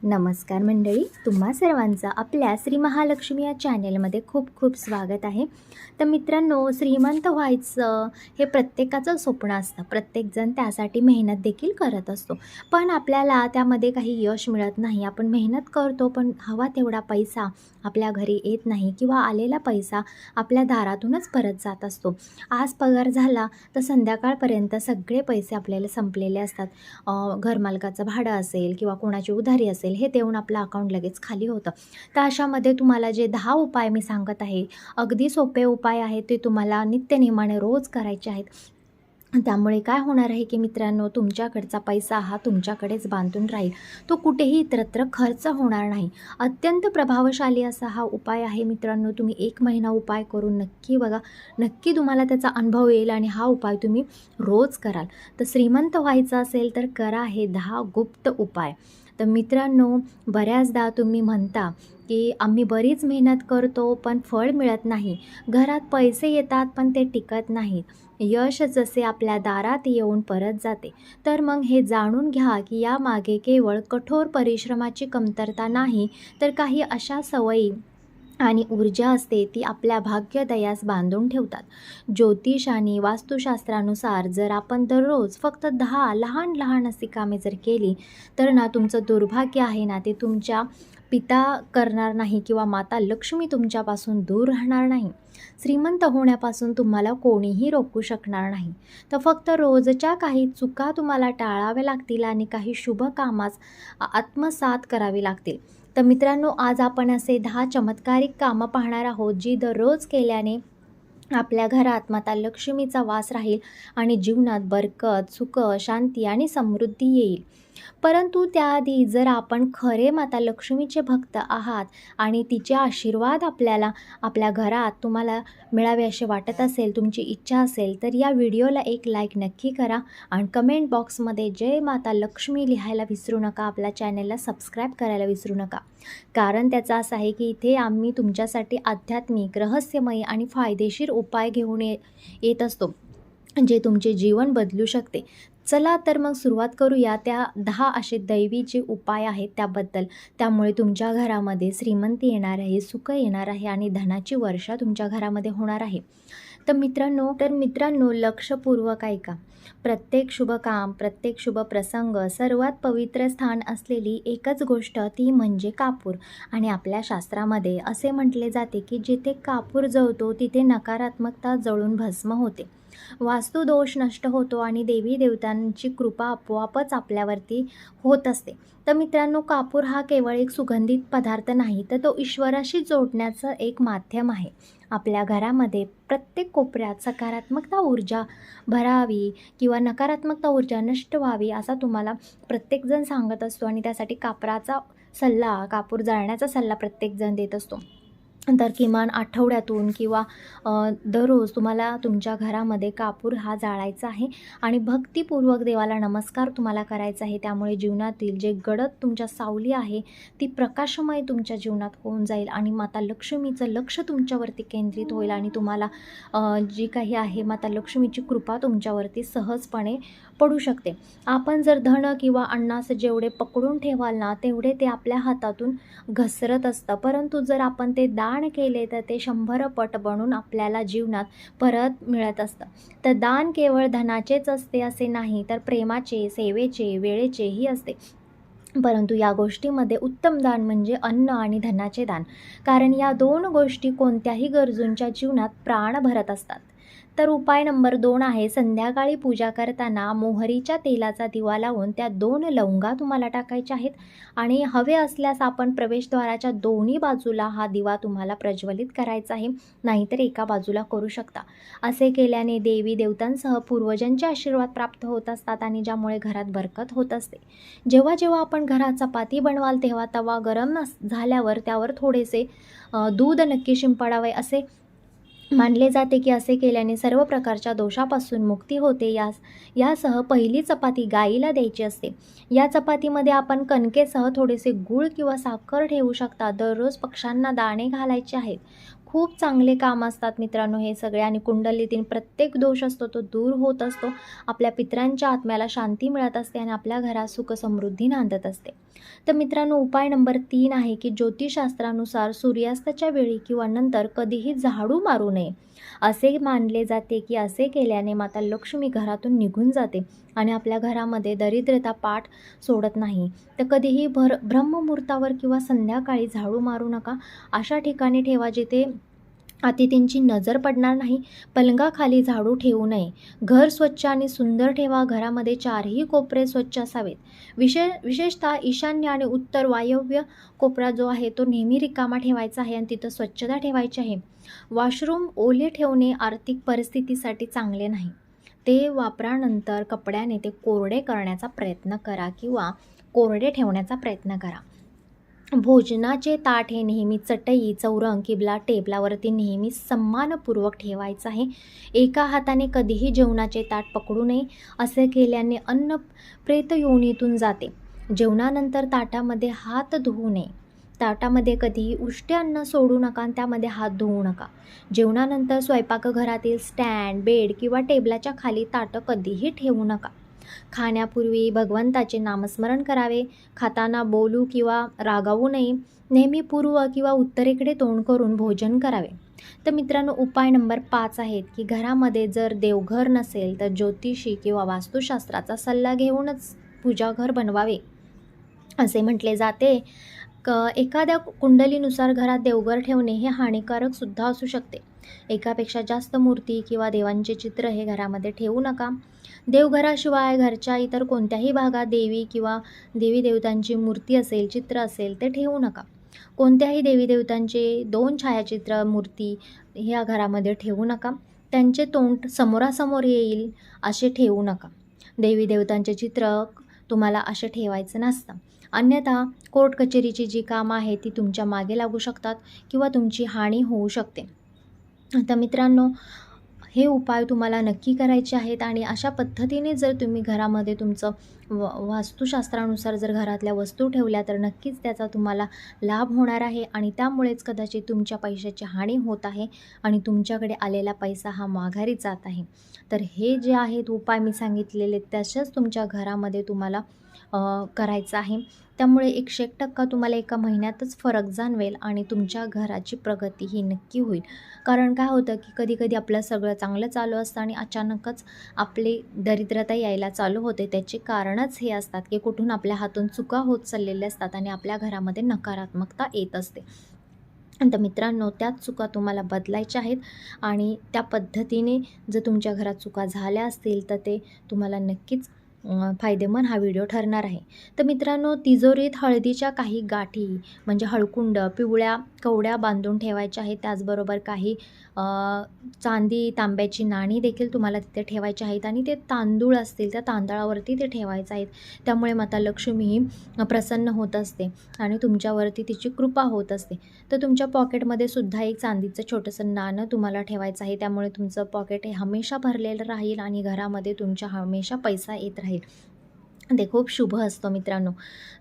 नमस्कार मंडळी, तुम्हा सर्वांचं आपल्या श्री महालक्ष्मी या चॅनेलमध्ये खूप खूप स्वागत आहे. तर मित्रांनो, श्रीमंत व्हायचं हे प्रत्येकाचं स्वप्न असतं. प्रत्येकजण त्यासाठी मेहनत देखील करत असतो, पण आपल्याला त्यामध्ये काही यश मिळत नाही. आपण मेहनत करतो, पण हवा तेवढा पैसा आपल्या घरी येत नाही किंवा आलेला पैसा आपल्या दारातूनच परत जात असतो. आज पगार झाला तर संध्याकाळपर्यंत सगळे पैसे आपल्याला संपलेले असतात. घरमालकाचं भाडं असेल किंवा कोणाची उधारी असेल, हे देऊन आपलं अकाउंट लगेच खाली होतं. तर अशामध्ये तुम्हाला जे 10 उपाय मी सांगत आहे, अगदी सोपे उपाय आहेत, ते तुम्हाला नित्यनेमाने रोज करायचे आहेत. त्यामुळे काय होणार आहे की मित्रांनो, तुमच्याकडचा पैसा हा तुमच्याकडेच बांधून राहील. तो कुठेही इतरत्र खर्च होणार नाही. अत्यंत प्रभावशाली असा हा उपाय आहे मित्रांनो. तुम्ही 1 महिना उपाय करून नक्की बघा. नक्की तुम्हाला त्याचा अनुभव येईल आणि हा उपाय तुम्ही रोज कराल. तर श्रीमंत व्हायचं असेल तर करा हे 10 गुप्त उपाय. तर मित्रांनो, बऱ्याचदा तुम्ही म्हणता की आम्ही बरीच मेहनत करतो पण फळ मिळत नाही. घरात पैसे येतात पण ते टिकत नाहीत. यश जसे आपल्या दारात येऊन परत जाते. तर मग हे जाणून घ्या की यामागे केवळ कठोर परिश्रमाची कमतरता नाही, तर काही अशा सवयी आणि ऊर्जा असते ती आपल्या भाग्योदयास बांधून ठेवतात. ज्योतिष आणि वास्तुशास्त्रानुसार जर आपण दररोज फक्त 10 लहान लहान अशी कामे जर केली, तर ना तुमचं दुर्भाग्य आहे ना, ते तुमच्या पिता करणार नाही किंवा माता लक्ष्मी तुमच्यापासून दूर राहणार नाही. श्रीमंत होण्यापासून तुम्हाला कोणीही रोखू शकणार नाही. तर फक्त रोजच्या काही चुका तुम्हाला टाळाव्या लागतील आणि काही शुभ कामास आत्मसात करावी लागतील. तर मित्रांनो, आज आपण असे 10 चमत्कारिक कामं पाहणार आहोत, जी दररोज केल्याने आपल्या घरात माता लक्ष्मीचा वास राहील आणि जीवनात बरकत, सुख, शांती आणि समृद्धी येईल. परंतु त्याआधी जर आपण खरे माता लक्ष्मीचे भक्त आहात आणि तिचे आशीर्वाद आपल्याला आपल्या घरात तुम्हाला मिळावे असे वाटत असेल, तुमची इच्छा असेल, तर या व्हिडिओला एक लाईक नक्की करा आणि कमेंट बॉक्समध्ये जय माता लक्ष्मी लिहायला विसरू नका. आपल्या चॅनेलला सबस्क्राईब करायला विसरू नका. कारण त्याचं असं आहे की इथे आम्ही तुमच्यासाठी आध्यात्मिक, रहस्यमयी आणि फायदेशीर उपाय घेऊन येत असतो, जे तुमचे जीवन बदलू शकते. चला तर मग सुरुवात करूया त्या 10 असे दैवी जे उपाय आहेत त्याबद्दल. त्यामुळे तुमच्या घरामध्ये श्रीमंती येणार आहे, सुख येणार आहे आणि धनाची वर्षा तुमच्या घरामध्ये होणार आहे. तर मित्रांनो, लक्षपूर्वक ऐका. प्रत्येक शुभ काम, प्रत्येक शुभ प्रसंग, सर्वात पवित्र स्थान असलेली एकच गोष्ट ती म्हणजे कापूर. आणि आपल्या शास्त्रामध्ये असे म्हटले जाते की जिथे कापूर जळतो तिथे नकारात्मकता जळून भस्म होते, वास्तुदोष नष्ट होतो आणि देवी देवतांची कृपा आपोआपच आपल्यावरती होत असते. तर मित्रांनो, कापूर हा केवळ एक सुगंधित पदार्थ नाही, तर तो ईश्वराशी जोडण्याचं एक माध्यम आहे. आपल्या घरामध्ये प्रत्येक कोपऱ्यात सकारात्मकता ऊर्जा भरावी किंवा नकारात्मकता ऊर्जा नष्ट व्हावी असा तुम्हाला प्रत्येकजण सांगत असतो आणि त्यासाठी कापूर जाळण्याचा सल्ला प्रत्येकजण देत असतो. तर किमान आठवड्यातून किंवा दररोज तुम्हाला तुमच्या घरामध्ये कापूर हा जाळायचा आहे आणि भक्तिपूर्वक देवाला नमस्कार तुम्हाला करायचा आहे. त्यामुळे जीवनातील जे गडद तुमच्या सावली आहे ती प्रकाशमय तुमच्या जीवनात होऊन जाईल आणि माता लक्ष्मीचं लक्ष तुमच्यावरती केंद्रित होईल आणि तुम्हाला जी काही आहे माता लक्ष्मीची कृपा तुमच्यावरती सहजपणे पडू शकते. आपण जर धन किंवा अन्नास जेवढे पकडून ठेवाल ना, तेवढे ते आपल्या हातातून घसरत असतं. परंतु जर आपण ते दान केले तर ते 100 पट बनून आपल्याला जीवनात परत मिळत असतं. तर दान केवळ धनाचेच असते असे नाही, तर प्रेमाचे, सेवेचे, वेळेचेही असते. परंतु या गोष्टीमध्ये उत्तम दान म्हणजे अन्न आणि धनाचे दान, कारण या 2 गोष्टी कोणत्याही गरजूंच्या जीवनात प्राण भरत असतात. तर उपाय नंबर 2 आहे, संध्याकाळी पूजा करताना मोहरीच्या तेलाचा दिवा लावून त्या 2 लवंगा तुम्हाला टाकायच्या आहेत आणि हवे असल्यास आपण प्रवेशद्वाराच्या दोन्ही बाजूला हा दिवा तुम्हाला प्रज्वलित करायचा आहे, नाहीतर एका बाजूला करू शकता. असे केल्याने देवी देवतांसह पूर्वजांचे आशीर्वाद प्राप्त होत असतात आणि ज्यामुळे घरात बरकत होत असते. जेव्हा जेव्हा आपण घरात चपाती बनवाल तेव्हा तवा गरम झाल्यावर त्यावर थोडेसे दूध नक्की शिंपडावे असे मानले जाते की असे केल्याने सर्व प्रकारच्या दोषापासून मुक्ती होते. यासह पहिली चपाती गाईला द्यायची असते. या चपातीमध्ये आपण कणकेसह थोडेसे गूळ किंवा साखर ठेवू शकता. दररोज पक्ष्यांना दाणे घालायचे आहेत. खूप चांगले काम असतात मित्रांनो हे सगळे आणि कुंडलीतील प्रत्येक दोष असतो तो दूर होत असतो. आपल्या पितरांच्या आत्म्याला शांती मिळत असते आणि आपल्या घरात सुख समृद्धी नांदत असते. तर मित्रांनो, उपाय नंबर 3 आहे की ज्योतिषशास्त्रानुसार सूर्यास्ताच्या वेळी किंवा नंतर कधीही झाडू मारू नये. असे मानले जाते की असे केल्याने माता लक्ष्मी घरातून निघून जाते आणि आपल्या घरामध्ये दरिद्रता पाठ सोडत नाही. तर कधीही ब्रह्ममुहूर्तावर किंवा संध्याकाळी झाडू मारू नका. अशा ठिकाणी ठेवा जिथे अतिथींची नजर पडणार नाही. पलंगाखाली झाडू ठेवू नये. घर स्वच्छ आणि सुंदर ठेवा. घरामध्ये चारही कोपरे स्वच्छ असावेत. विशेषतः ईशान्य आणि उत्तर वायव्य कोपरा जो आहे तो नेहमी रिकामा ठेवायचा आहे आणि तिथं स्वच्छता ठेवायची आहे. वॉशरूम ओले ठेवणे आर्थिक परिस्थितीसाठी चांगले नाही. ते वापरानंतर कपड्याने ते कोरडे करण्याचा प्रयत्न करा किंवा कोरडे ठेवण्याचा प्रयत्न करा. भोजनाचे ताट हे नेहमी चटई, चौरंग किंवा टेबलावरती नेहमी सन्मानपूर्वक ठेवायचं आहे. एका हाताने कधीही जेवणाचे ताट पकडू नये. असे केल्याने अन्न प्रेत योनीतून जाते. जेवणानंतर ताटामध्ये हात धुवू नये. ताटामध्ये कधीही उष्टे अन्न सोडू नका आणि त्यामध्ये हात धुवू नका. जेवणानंतर स्वयंपाकघरातील स्टँड, बेड किंवा टेबलाच्या खाली ताटं कधीही ठेवू नका. खाण्यापूर्वी भगवंताचे नामस्मरण करावे. खाताना बोलू किंवा रागावू नये. नेहमी पूर्व किंवा उत्तरेकडे तोंड करून भोजन करावे. तर मित्रांनो, उपाय नंबर 5 आहेत की घरामध्ये जर देवघर नसेल तर ज्योतिषी किंवा वास्तुशास्त्राचा सल्ला घेऊनच पूजाघर बनवावे. असे म्हटले जाते एखाद्या कुंडलीनुसार घरात देवघर ठेवणे हे हानिकारक सुद्धा असू शकते. एकापेक्षा जास्त मूर्ती किंवा देवांचे चित्र हे घरामध्ये ठेवू नका. देवघराशिवाय घरच्या इतर कोणत्याही भागात देवी किंवा देवी देवतांची मूर्ती असेल, चित्र असेल ते ठेवू नका. कोणत्याही देवी देवतांचे 2 छायाचित्र मूर्ती ह्या घरामध्ये ठेवू नका. त्यांचे तोंड समोरासमोर येईल असे ठेवू नका. देवी देवतांचे चित्र तुम्हाला असे ठेवायचं नसतं. अन्यथा कोर्ट कचेरीची जी कामं आहेत ती तुमच्या मागे लागू शकतात किंवा तुमची हानी होऊ शकते. तर मित्रांनो, हे उपाय तुम्हाला नक्की करायचे आहेत आणि अशा पद्धतीने जर तुम्ही घरामध्ये तुमचं वास्तुशास्त्रानुसार जर घरातल्या वस्तू ठेवल्या तर नक्कीच त्याचा तुम्हाला लाभ होणार आहे आणि त्यामुळेच कदाचित तुमच्या पैशाची हानी होत आहे आणि तुमच्याकडे आलेला पैसा हा माघारी जात आहे. तर हे जे आहेत उपाय मी सांगितलेले तसेच तुमच्या घरामध्ये तुम्हाला करायचं आहे. त्यामुळे 100% तुम्हाला एका महिन्यातच फरक जाणवेल आणि तुमच्या घराची प्रगती ही नक्की होईल. कारण काय होतं की कधी-कधी आपलं सगळं चांगलं चालू असतं आणि अचानकच आपली दरिद्रता यायला चालू होते. त्याचे कारणच हे असतात की कुठून आपल्या हातून चुका होत चाललेल्या असतात आणि आपल्या घरामध्ये नकारात्मकता येत असते. तर मित्रांनो, त्याच चुका तुम्हाला बदलायच्या आहेत आणि त्या पद्धतीने जर तुमच्या घरात चुका झाल्या असतील तर ते तुम्हाला नक्कीच फायदेमंद हा व्हिडिओ ठरणार आहे. तर मित्रांनो, तिजोरीत हळदीच्या काही गाठी म्हणजे हळकुंड, पिवळ्या कवड्या बांधून ठेवायच्या आहेत. त्याचबरोबर काही चांदी, तांब्याची नाणी देखील तुम्हाला तिथे ठेवायची आहेत आणि ते तांदूळ असतील त्या तांदळावरती ते ठेवायचं आहेत. त्यामुळे माता लक्ष्मी ही प्रसन्न होत असते आणि तुमच्यावरती तिची कृपा होत असते. तर तुमच्या पॉकेटमध्ये सुद्धा एक चांदीचं छोटंसं नाणं तुम्हाला ठेवायचं आहे. त्यामुळे तुमचं पॉकेट हे हमेशा भरलेलं राहील आणि घरामध्ये तुमच्या हमेशा पैसा येत राहील. ते खूप शुभ असतं मित्रांनो.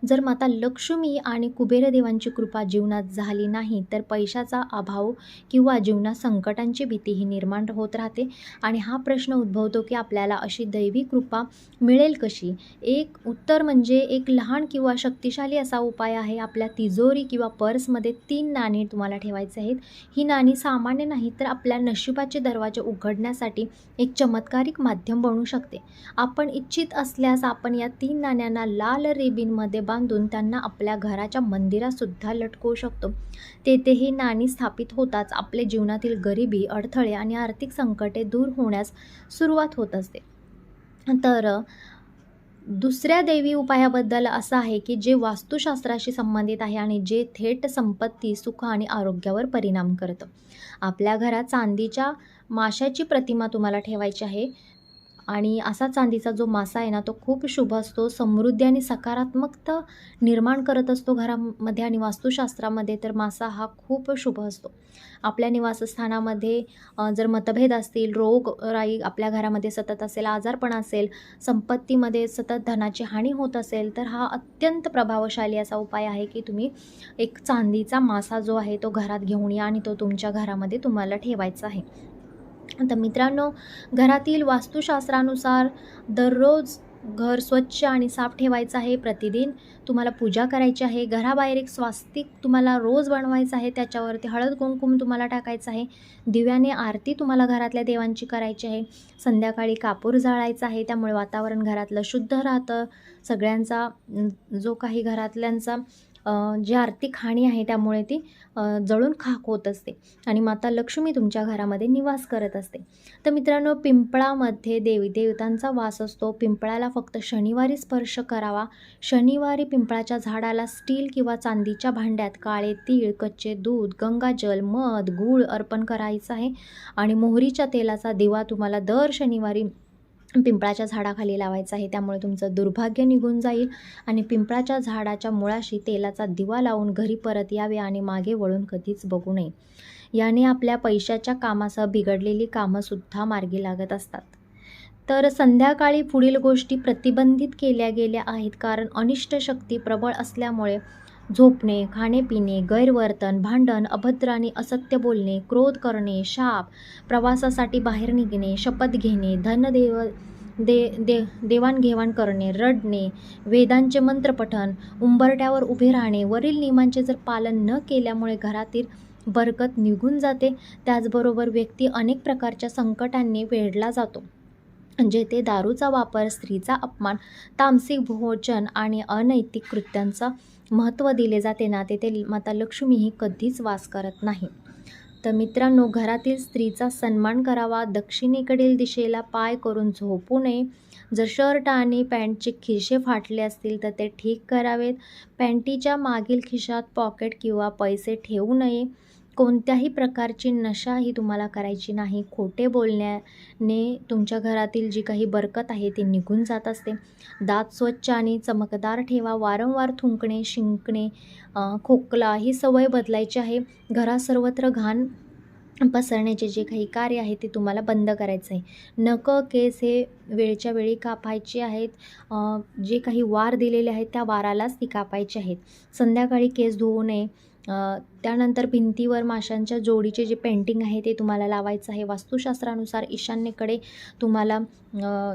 जर माता लक्ष्मी आणि कुबेरदेवांची कृपा जीवनात झाली नाही तर पैशाचा अभाव किंवा जीवनात संकटांची भीतीही निर्माण होत राहते आणि हा प्रश्न उद्भवतो की आपल्याला अशी दैवी कृपा मिळेल कशी. एक उत्तर म्हणजे एक लहान किंवा शक्तिशाली असा उपाय आहे. आपल्या तिजोरी किंवा पर्समध्ये 3 नाणी तुम्हाला ठेवायचे आहेत. ही नाणी सामान्य नाही तर आपल्या नशिबाचे दरवाजे उघडण्यासाठी एक चमत्कारिक माध्यम बनू शकते. आपण इच्छित असल्यास आपण या 3 नाण्यांना लाल रिबिनमध्ये बांधून त्यांना आपल्या घराच्या मंदिरातसुद्धा लटकवू शकतो. तेथे ही नाणी स्थापित होताच आपले जीवनातील गरिबी, अडथळे आणि आर्थिक संकटे दूर होण्यास सुरुवात होत असते. तर दुसऱ्या दैवी उपायाबद्दल असं आहे की जे वास्तुशास्त्राशी संबंधित आहे आणि जे थेट संपत्ती, सुख आणि आरोग्यावर परिणाम करतं. आपल्या घरात चांदीच्या माशाची प्रतिमा तुम्हाला ठेवायची आहे आणि असा चांदीचा जो मासा आहे ना तो खूप शुभ असतो. समृद्धी आणि सकारात्मकता निर्माण करत असतो घरामध्ये आणि वास्तुशास्त्रामध्ये तर मासा हा खूप शुभ असतो. आपल्या निवासस्थानामध्ये जर मतभेद असतील, रोगराई आपल्या घरामध्ये सतत असेल, आजारपण असेल, संपत्तीमध्ये सतत धनाची हानी होत असेल तर हा अत्यंत प्रभावशाली असा उपाय आहे की तुम्ही एक चांदीचा मासा जो आहे तो घरात घेऊन या आणि तो तुमच्या घरामध्ये तुम्हाला ठेवायचा आहे. तर मित्रांनो, घरातील वास्तुशास्त्रानुसार दररोज घर स्वच्छ आणि साफ ठेवायचं आहे. प्रतिदिन तुम्हाला पूजा करायची आहे. घराबाहेर एक स्वास्तिक तुम्हाला रोज बनवायचं आहे. त्याच्यावरती हळद कुंकुम तुम्हाला टाकायचं आहे. दिव्याने आरती तुम्हाला घरातल्या देवांची करायची आहे. संध्याकाळी कापूर जाळायचा आहे. त्यामुळे वातावरण घरातलं शुद्ध राहतं. सगळ्यांचा जो काही घरातल्यांचा जी आर्थिक हानी आहे त्यामुळे ती जळून खाक होत असते आणि माता लक्ष्मी तुमच्या घरामध्ये निवास करत असते. तर मित्रांनो, पिंपळामध्ये देवी देवतांचा वास असतो. पिंपळाला फक्त शनिवारी स्पर्श करावा. शनिवारी पिंपळाच्या झाडाला स्टील किंवा चांदीच्या भांड्यात काळे तीळ, कच्चे दूध, गंगाजल, मध, गूळ अर्पण करायचं आहे आणि मोहरीच्या तेलाचा दिवा तुम्हाला दर शनिवारी पिंपळाच्या झाडाखाली लावायचा आहे. त्यामुळे तुमचं दुर्भाग्य निघून जाईल आणि पिंपळाच्या झाडाच्या मुळाशी तेलाचा दिवा लावून घरी परत यावे आणि मागे वळून कधीच बघू नये. याने आपल्या पैशाच्या कामासह बिघडलेली कामंसुद्धा मार्गी लागत असतात. तर संध्याकाळी पुढील गोष्टी प्रतिबंधित केल्या गेल्या आहेत, कारण अनिष्ट शक्ती प्रबळ असल्यामुळे झोपणे, खाणेपिणे, गैरवर्तन, भांडण, अभद्र आणि असत्य बोलणे, क्रोध करणे, शाप, प्रवासासाठी बाहेर निघणे, शपथ घेणे, देवाणघेवाण करणे, रडणे, वेदांचे मंत्रपठण, उंबरट्यावर उभे राहणे, वरील नियमांचे जर पालन न केल्यामुळे घरातील बरकत निघून जाते. त्याचबरोबर व्यक्ती अनेक प्रकारच्या संकटांनी वेढला जातो. जेथे दारूचा वापर, स्त्रीचा अपमान, तामसिक भोजन आणि अनैतिक कृत्यांचा महत्त्व दिले जाते ना, तेथे माता लक्ष्मी ही कधीच वास करत नाही. तर मित्रांनो, घरातील स्त्रीचा सन्मान करावा. दक्षिणेकडील दिशेला पाय करून झोपू नये. जर शर्ट आणि पॅन्टचे खिसे फाटले असतील तर ते ठीक करावेत. पॅन्टीच्या मागील खिशात पॉकेट किंवा पैसे ठेवू नये. कोणत्याही प्रकारची नशा ही तुम्हाला करायची नाही. खोटे बोलण्याने तुमच्या घरातील जी काही बरकत आहे ती निघून जात असते. दात स्वच्छ आणि चमकदार ठेवा. वारंवार थुंकणे, शिंकणे, खोकला ही सवय बदलायची आहे. घरात सर्वत्र घाण पसरण्याचे जे काही कार्य आहे ते तुम्हाला बंद करायचं आहे. नखं, केस हे वेळच्या वेळी कापायचे आहेत. जे काही वार दिलेले आहेत त्या वारालाच ती कापायची आहेत. संध्याकाळी केस धुवू नये. त्यानंतर भिंतीवर माशांच्या जोडीचे जे पेंटिंग आहे ते तुम्हाला लावायचं आहे. वास्तुशास्त्रानुसार ईशान्येकडे तुम्हाला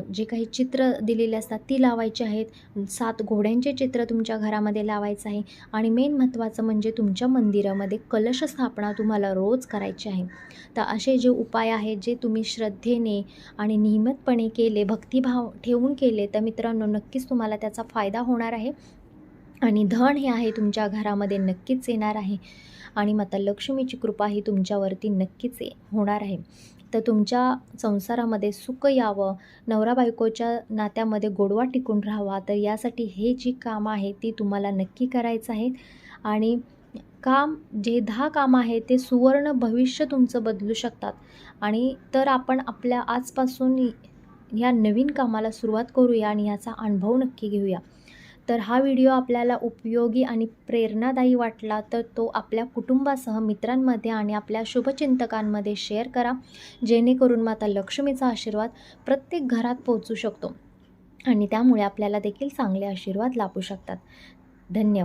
जे काही चित्र दिलेले असतात ती लावायची आहेत. 7 घोड्यांचे चित्र तुमच्या घरामध्ये लावायचं आहे आणि मेन महत्त्वाचं म्हणजे तुमच्या मंदिरामध्ये कलश स्थापना तुम्हाला रोज करायची आहे. तर असे जे उपाय आहेत जे तुम्ही श्रद्धेने आणि नियमितपणे केले, भक्तिभाव ठेवून केले, तर मित्रांनो नक्कीच तुम्हाला त्याचा फायदा होणार आहे आणि धन हे आहे तुमच्या घरामध्ये नक्कीच येणार आहे आणि माता लक्ष्मीची कृपा ही तुमच्यावरती नक्कीच होणार आहे. तर तुमच्या संसारामध्ये सुख यावं, नवरा बायकोच्या नात्यामध्ये गोडवा टिकून राहावा, तर यासाठी हे जी कामं आहेत ती तुम्हाला नक्की करायचं आहे. आणि जे 10 कामं आहेत ते सुवर्ण भविष्य तुमचं बदलू शकतात. आणि तर आपण आपल्या आजपासून ह्या नवीन कामाला सुरुवात करूया आणि याचा अनुभव नक्की घेऊया. तर हा व्हिडिओ आपल्याला उपयोगी आणि प्रेरणादायी वाटला तर तो आपल्या कुटुंबासह, मित्रांमध्ये आणि आपल्या शुभचिंतकांमध्ये शेअर करा, जेणेकरून माता लक्ष्मीचा आशीर्वाद प्रत्येक घरात पोहोचू शकतो आणि त्यामुळे आपल्याला देखील चांगले आशीर्वाद लाभू शकतात. धन्यवाद.